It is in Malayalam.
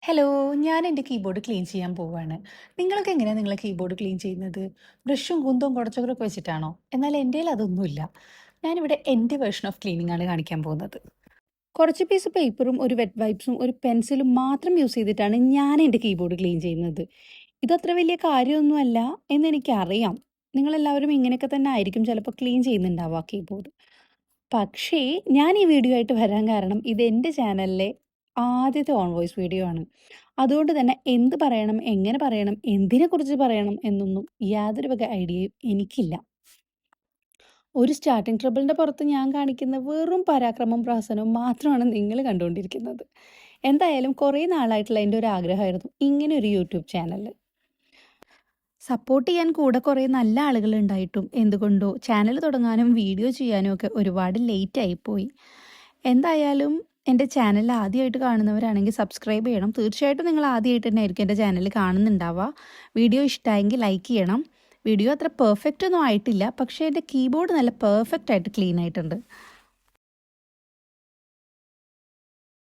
ഹലോ, ഞാൻ എൻ്റെ കീബോർഡ് ക്ലീൻ ചെയ്യാൻ പോവാണ്. നിങ്ങളൊക്കെ എങ്ങനെയാണ് നിങ്ങളെ കീബോർഡ് ക്ലീൻ ചെയ്യുന്നത്? ബ്രഷും കുന്തവും കുടച്ചക്രമൊക്കെ വെച്ചിട്ടാണോ? എന്നാൽ എൻ്റേൽ അതൊന്നുമില്ല. ഞാനിവിടെ എൻ്റെ വേർഷൻ ഓഫ് ക്ലീനിങ് ആണ് കാണിക്കാൻ പോകുന്നത്. കുറച്ച് പീസ് പേപ്പറും ഒരു വെറ്റ് വൈപ്സും ഒരു പെൻസിലും മാത്രം യൂസ് ചെയ്തിട്ടാണ് ഞാൻ എൻ്റെ കീബോർഡ് ക്ലീൻ ചെയ്യുന്നത്. ഇതത്ര വലിയ കാര്യമൊന്നുമല്ല എന്നെനിക്കറിയാം. നിങ്ങളെല്ലാവരും ഇങ്ങനെയൊക്കെ തന്നെ ആയിരിക്കും ചിലപ്പോൾ ക്ലീൻ ചെയ്യുന്നുണ്ടാവുക കീബോർഡ്. പക്ഷേ ഞാൻ ഈ വീഡിയോ ആയിട്ട് വരാൻ കാരണം ഇത് എൻ്റെ ചാനലിലെ ആദ്യത്തെ ഓൺ വോയിസ് വീഡിയോ ആണ്. അതുകൊണ്ട് തന്നെ എന്ത് പറയണം, എങ്ങനെ പറയണം, എന്തിനെക്കുറിച്ച് പറയണം എന്നൊന്നും യാതൊരു വക ഐഡിയയും എനിക്കില്ല. ഒരു സ്റ്റാർട്ടിംഗ് ട്രബിളിൻ്റെ പുറത്ത് ഞാൻ കാണിക്കുന്ന വെറും പരാക്രമം പ്രഹസനവും മാത്രമാണ് നിങ്ങൾ കണ്ടുകൊണ്ടിരിക്കുന്നത്. എന്തായാലും കുറേ നാളായിട്ടുള്ള എൻ്റെ ഒരു ആഗ്രഹമായിരുന്നു ഇങ്ങനെ ഒരു യൂട്യൂബ് ചാനൽ. സപ്പോർട്ട് ചെയ്യാൻ കൂടെ കുറേ നല്ല ആളുകൾ ഉണ്ടായിട്ടും എന്തുകൊണ്ടോ ചാനൽ തുടങ്ങാനും വീഡിയോ ചെയ്യാനും ഒക്കെ ഒരുപാട് ലേറ്റ് ആയിപ്പോയി. എന്തായാലും എൻ്റെ ചാനൽ ആദ്യമായിട്ട് കാണുന്നവരാണെങ്കിൽ സബ്സ്ക്രൈബ് ചെയ്യണം. തീർച്ചയായിട്ടും നിങ്ങൾ ആദ്യമായിട്ട് തന്നെ ആയിരിക്കും എൻ്റെ ചാനൽ കാണുന്നുണ്ടാവുക. വീഡിയോ ഇഷ്ടമായെങ്കിൽ ലൈക്ക് ചെയ്യണം. വീഡിയോ അത്ര പെർഫെക്റ്റ് ഒന്നും ആയിട്ടില്ല, പക്ഷേ എൻ്റെ കീബോർഡ് നല്ല പെർഫെക്റ്റ് ആയിട്ട് ക്ലീൻ ആയിട്ടുണ്ട്.